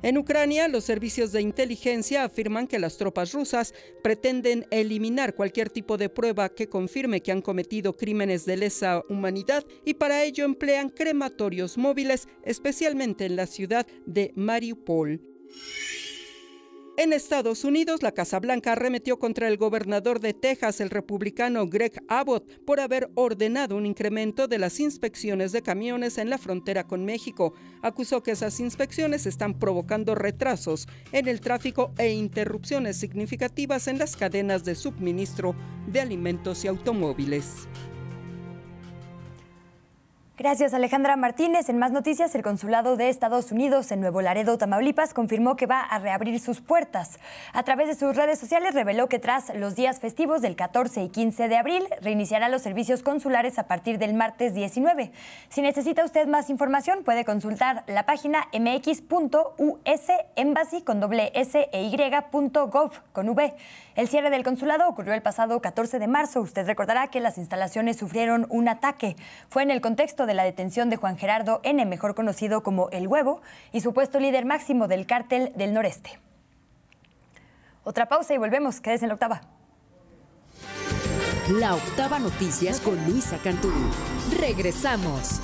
En Ucrania, los servicios de inteligencia afirman que las tropas rusas pretenden eliminar cualquier tipo de prueba que confirme que han cometido crímenes de lesa humanidad y para ello emplean crematorios móviles, especialmente en la ciudad de Mariupol. En Estados Unidos, la Casa Blanca arremetió contra el gobernador de Texas, el republicano Greg Abbott, por haber ordenado un incremento de las inspecciones de camiones en la frontera con México. Acusó que esas inspecciones están provocando retrasos en el tráfico e interrupciones significativas en las cadenas de suministro de alimentos y automóviles. Gracias, Alejandra Martínez. En más noticias, el Consulado de Estados Unidos en Nuevo Laredo, Tamaulipas, confirmó que va a reabrir sus puertas. A través de sus redes sociales reveló que tras los días festivos del 14 y 15 de abril, reiniciará los servicios consulares a partir del martes 19. Si necesita usted más información, puede consultar la página mx.usembassy.gov.v. El cierre del consulado ocurrió el pasado 14 de marzo. Usted recordará que las instalaciones sufrieron un ataque. Fue en el contexto de la detención de Juan Gerardo N., mejor conocido como El Huevo, y supuesto líder máximo del Cártel del Noreste. Otra pausa y volvemos. Quédese en la octava. La Octava Noticias con Luisa Cantú. Regresamos.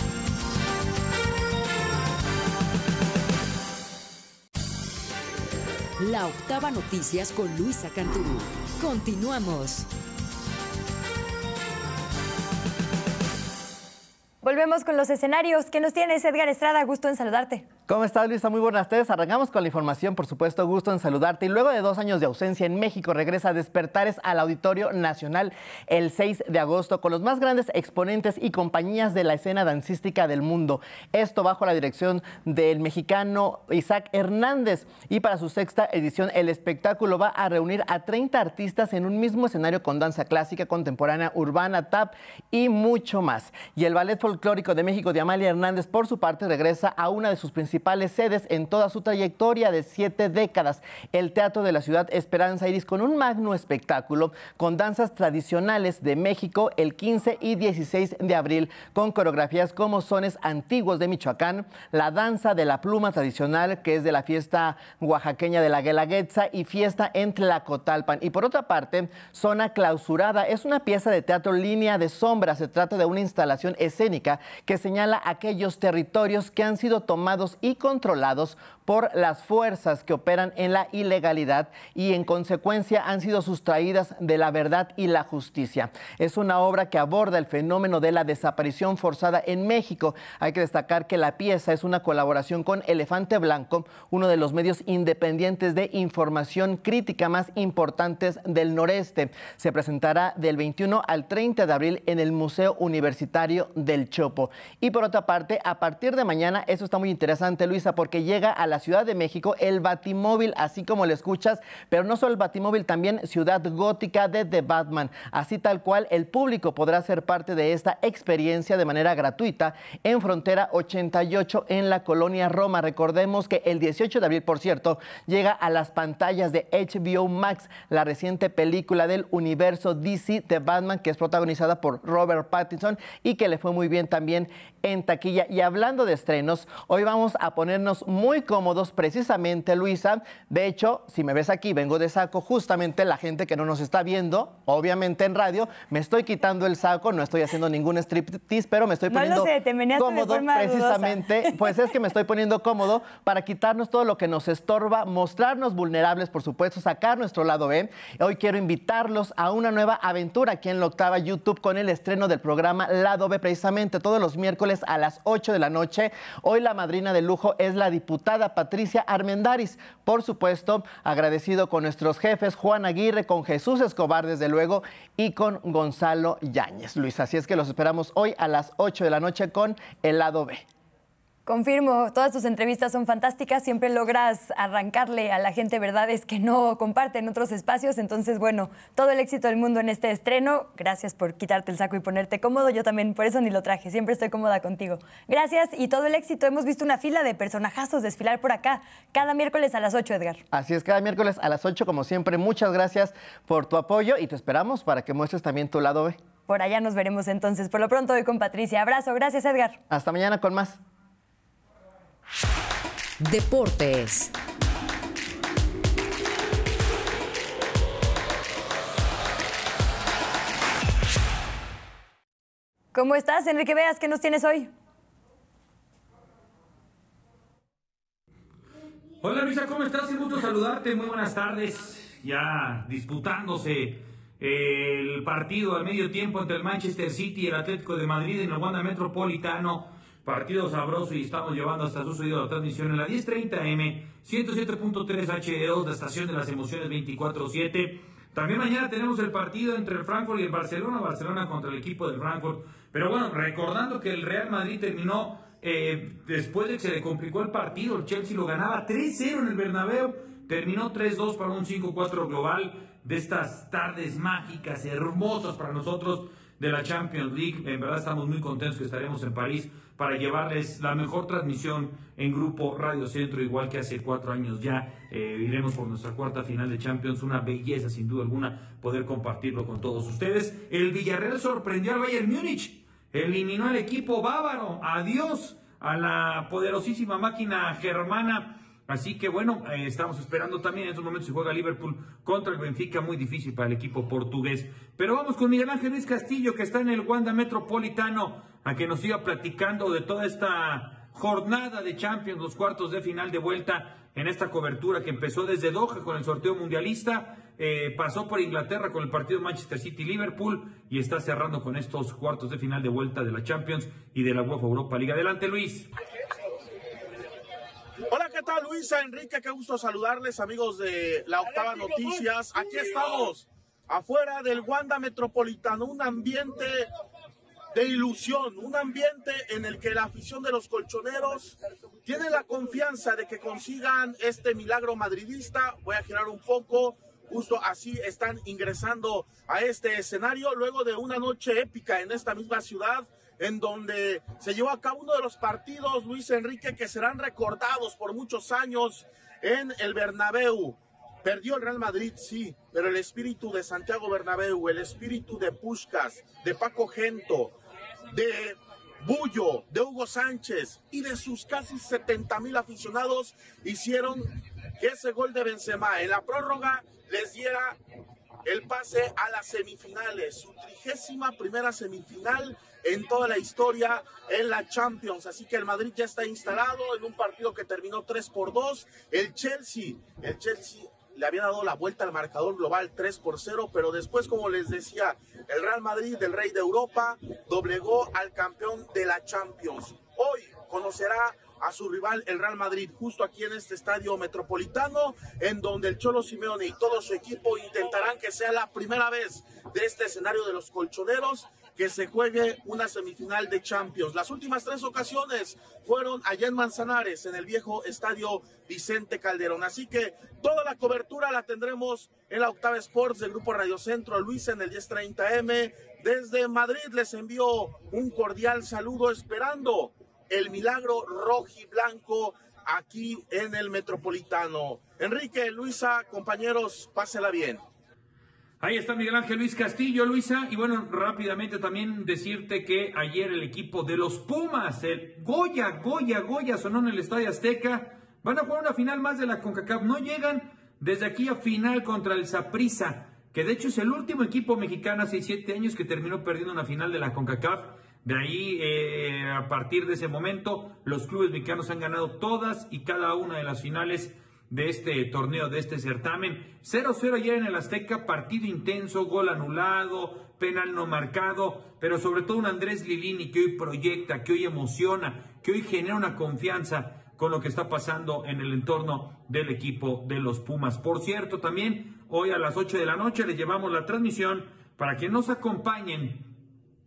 La Octava Noticias con Luisa Cantú. Continuamos. Volvemos con los escenarios. ¿Qué nos tienes, Edgar Estrada? Gusto en saludarte. ¿Cómo estás, Luisa? Muy buenas tardes. Arrancamos con la información, por supuesto, gusto en saludarte. Y luego de 2 años de ausencia en México, regresa Despertares al Auditorio Nacional el 6 de agosto con los más grandes exponentes y compañías de la escena dancística del mundo. Esto bajo la dirección del mexicano Isaac Hernández. Y para su 6ª edición, el espectáculo va a reunir a 30 artistas en un mismo escenario con danza clásica, contemporánea, urbana, tap y mucho más. Y el Ballet Folclórico de México de Amalia Hernández, por su parte, regresa a una de sus principales sedes en toda su trayectoria de 7 décadas, el Teatro de la Ciudad Esperanza Iris, con un magno espectáculo con danzas tradicionales de México el 15 y 16 de abril, con coreografías como sones antiguos de Michoacán, la danza de la pluma tradicional, que es de la fiesta oaxaqueña de la Guelaguetza, y fiesta en Tlacotalpan. Y por otra parte, Zona Clausurada es una pieza de teatro línea de sombra. Se trata de una instalación escénica que señala aquellos territorios que han sido tomados y controlados por las fuerzas que operan en la ilegalidad y en consecuencia han sido sustraídas de la verdad y la justicia. Es una obra que aborda el fenómeno de la desaparición forzada en México. Hay que destacar que la pieza es una colaboración con Elefante Blanco, uno de los medios independientes de información crítica más importantes del noreste. Se presentará del 21 al 30 de abril en el Museo Universitario del Chopo. Y por otra parte, a partir de mañana, eso está muy interesante, Luisa, porque llega a la Ciudad de México el Batimóvil, así como lo escuchas, pero no solo el Batimóvil, también Ciudad Gótica de The Batman. Así tal cual, el público podrá ser parte de esta experiencia de manera gratuita en Frontera 88 en la Colonia Roma. Recordemos que el 18 de abril, por cierto, llega a las pantallas de HBO Max la reciente película del universo DC de Batman, que es protagonizada por Robert Pattinson y que le fue muy bien también en taquilla. Y hablando de estrenos, hoy vamos a ponernos muy cómodos precisamente, Luisa. De hecho, si me ves aquí, vengo de saco. Justamente la gente que no nos está viendo, obviamente en radio, me estoy quitando el saco, no estoy haciendo ningún striptease, pero me estoy poniendo cómodo precisamente. Dudosa. Pues es que me estoy poniendo cómodo para quitarnos todo lo que nos estorba, mostrarnos vulnerables, por supuesto, sacar nuestro lado B. Hoy quiero invitarlos a una nueva aventura aquí en la Octava YouTube con el estreno del programa Lado B, precisamente todos los miércoles a las 8 de la noche. Hoy la madrina de lujo es la diputada Patricia Armendáriz. Por supuesto, agradecido con nuestros jefes, Juan Aguirre, con Jesús Escobar, desde luego, y con Gonzalo Yáñez. Luis, así es que los esperamos hoy a las 8 de la noche con el Lado B. Confirmo, todas tus entrevistas son fantásticas, siempre logras arrancarle a la gente verdades que no comparten en otros espacios, entonces bueno, todo el éxito del mundo en este estreno, gracias por quitarte el saco y ponerte cómodo, yo también por eso ni lo traje, siempre estoy cómoda contigo. Gracias y todo el éxito, hemos visto una fila de personajazos desfilar por acá, cada miércoles a las 8, Edgar. Así es, cada miércoles a las 8, como siempre, muchas gracias por tu apoyo y te esperamos para que muestres también tu lado B. Por allá nos veremos entonces, por lo pronto hoy con Patricia, abrazo, gracias Edgar. Hasta mañana con más. Deportes. ¿Cómo estás, Enrique Veas? ¿Qué nos tienes hoy? Hola Luisa, ¿cómo estás? Un gusto saludarte, muy buenas tardes. Ya disputándose el partido al medio tiempo entre el Manchester City y el Atlético de Madrid en el Wanda Metropolitano. Partido sabroso y estamos llevando hasta su oído la transmisión en la 1030 AM, 107.3 HD2, la estación de las emociones 24/7. También mañana tenemos el partido entre el Frankfurt y el Barcelona, Barcelona contra el equipo del Frankfurt. Pero bueno, recordando que el Real Madrid terminó después de que se le complicó el partido, el Chelsea lo ganaba 3-0 en el Bernabéu, terminó 3-2 para un 5-4 global de estas tardes mágicas, hermosas para nosotros de la Champions League. En verdad estamos muy contentos que estaremos en París para llevarles la mejor transmisión en Grupo Radio Centro, igual que hace 4 años ya. Iremos por nuestra cuarta final de Champions, una belleza sin duda alguna poder compartirlo con todos ustedes. El Villarreal sorprendió al Bayern Múnich, eliminó al equipo bávaro, adiós a la poderosísima máquina germana. Así que bueno, estamos esperando también en estos momentos si juega Liverpool contra el Benfica, muy difícil para el equipo portugués. Pero vamos con Miguel Ángel Luis Castillo, que está en el Wanda Metropolitano, a que nos siga platicando de toda esta jornada de Champions, los cuartos de final de vuelta, en esta cobertura que empezó desde Doha con el sorteo mundialista, pasó por Inglaterra con el partido Manchester City-Liverpool y está cerrando con estos cuartos de final de vuelta de la Champions y de la UEFA Europa League. Adelante, Luis. Hola, ¿qué tal, Luisa, Enrique? Qué gusto saludarles, amigos de La Octava Noticias. Aquí estamos, afuera del Wanda Metropolitano, un ambiente de ilusión, un ambiente en el que la afición de los colchoneros tiene la confianza de que consigan este milagro madridista. Voy a girar un poco, justo así están ingresando a este escenario luego de una noche épica en esta misma ciudad, en donde se llevó a cabo uno de los partidos, Luis Enrique, que serán recordados por muchos años en el Bernabéu. Perdió el Real Madrid, sí, pero el espíritu de Santiago Bernabéu, el espíritu de Puskás, de Paco Gento, de Bullo, de Hugo Sánchez y de sus casi 70,000 aficionados hicieron que ese gol de Benzema en la prórroga les diera el pase a las semifinales, su 31ª semifinal en toda la historia en la Champions. Así que el Madrid ya está instalado en un partido que terminó 3-2. El Chelsea le había dado la vuelta al marcador global 3-0, pero después, como les decía, el Real Madrid, el rey de Europa, doblegó al campeón de la Champions. Hoy conocerá a su rival, el Real Madrid, justo aquí en este estadio metropolitano, en donde el Cholo Simeone y todo su equipo intentarán que sea la primera vez de este escenario de los colchoneros que se juegue una semifinal de Champions. Las últimas 3 ocasiones fueron allá en Manzanares, en el viejo estadio Vicente Calderón. Así que toda la cobertura la tendremos en la Octava Sports del Grupo Radio Centro, Luis, en el 10:30 AM. Desde Madrid les envío un cordial saludo, esperando el milagro rojiblanco aquí en el Metropolitano. Enrique, Luisa, compañeros, pásela bien. Ahí está Miguel Ángel Luis Castillo, Luisa. Y bueno, rápidamente también decirte que ayer el equipo de los Pumas, el Goya, sonó en el Estadio Azteca. Van a jugar una final más de la CONCACAF. No llegan desde aquí a final contra el Saprissa, que de hecho es el último equipo mexicano hace 7 años que terminó perdiendo una final de la CONCACAF. De ahí, a partir de ese momento, los clubes mexicanos han ganado todas y cada una de las finales de este torneo, de este certamen. 0-0 ayer en el Azteca, partido intenso, gol anulado, penal no marcado, pero sobre todo un Andrés Lilini que hoy proyecta, que hoy emociona, que hoy genera una confianza con lo que está pasando en el entorno del equipo de los Pumas. Por cierto, también hoy a las 8 de la noche les llevamos la transmisión para que nos acompañen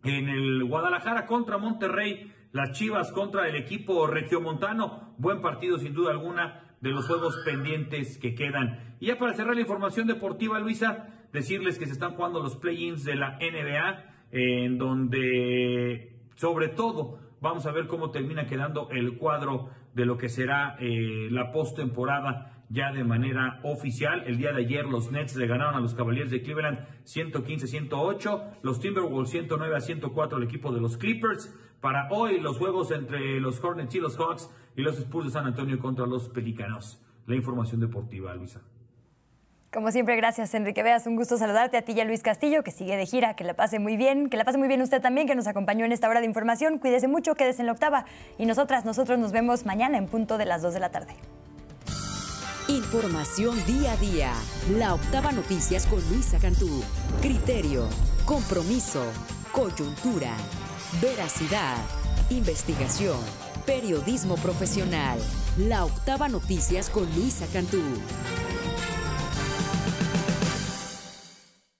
en el Guadalajara contra Monterrey, las Chivas contra el equipo regiomontano. Buen partido sin duda alguna, de los juegos pendientes que quedan. Y ya para cerrar la información deportiva, Luisa, decirles que se están jugando los play-ins de la NBA, en donde sobre todo vamos a ver cómo termina quedando el cuadro de lo que será la postemporada ya de manera oficial. El día de ayer los Nets le ganaron a los Cavaliers de Cleveland 115-108, los Timberwolves 109-104 al equipo de los Clippers. Para hoy los juegos entre los Hornets y los Hawks y los Spurs de San Antonio contra los Pelicanos. La información deportiva, Luisa. Como siempre, gracias, Enrique Veas. Un gusto saludarte a ti y a Luis Castillo, que sigue de gira. Que la pase muy bien. Que la pase muy bien usted también, que nos acompañó en esta hora de información. Cuídese mucho, quédese en la Octava. Y nosotros nos vemos mañana en punto de las 2 de la tarde. Información día a día. La Octava Noticias con Luisa Cantú. Criterio, compromiso, coyuntura, veracidad, investigación, periodismo profesional. La Octava Noticias con Luisa Cantú.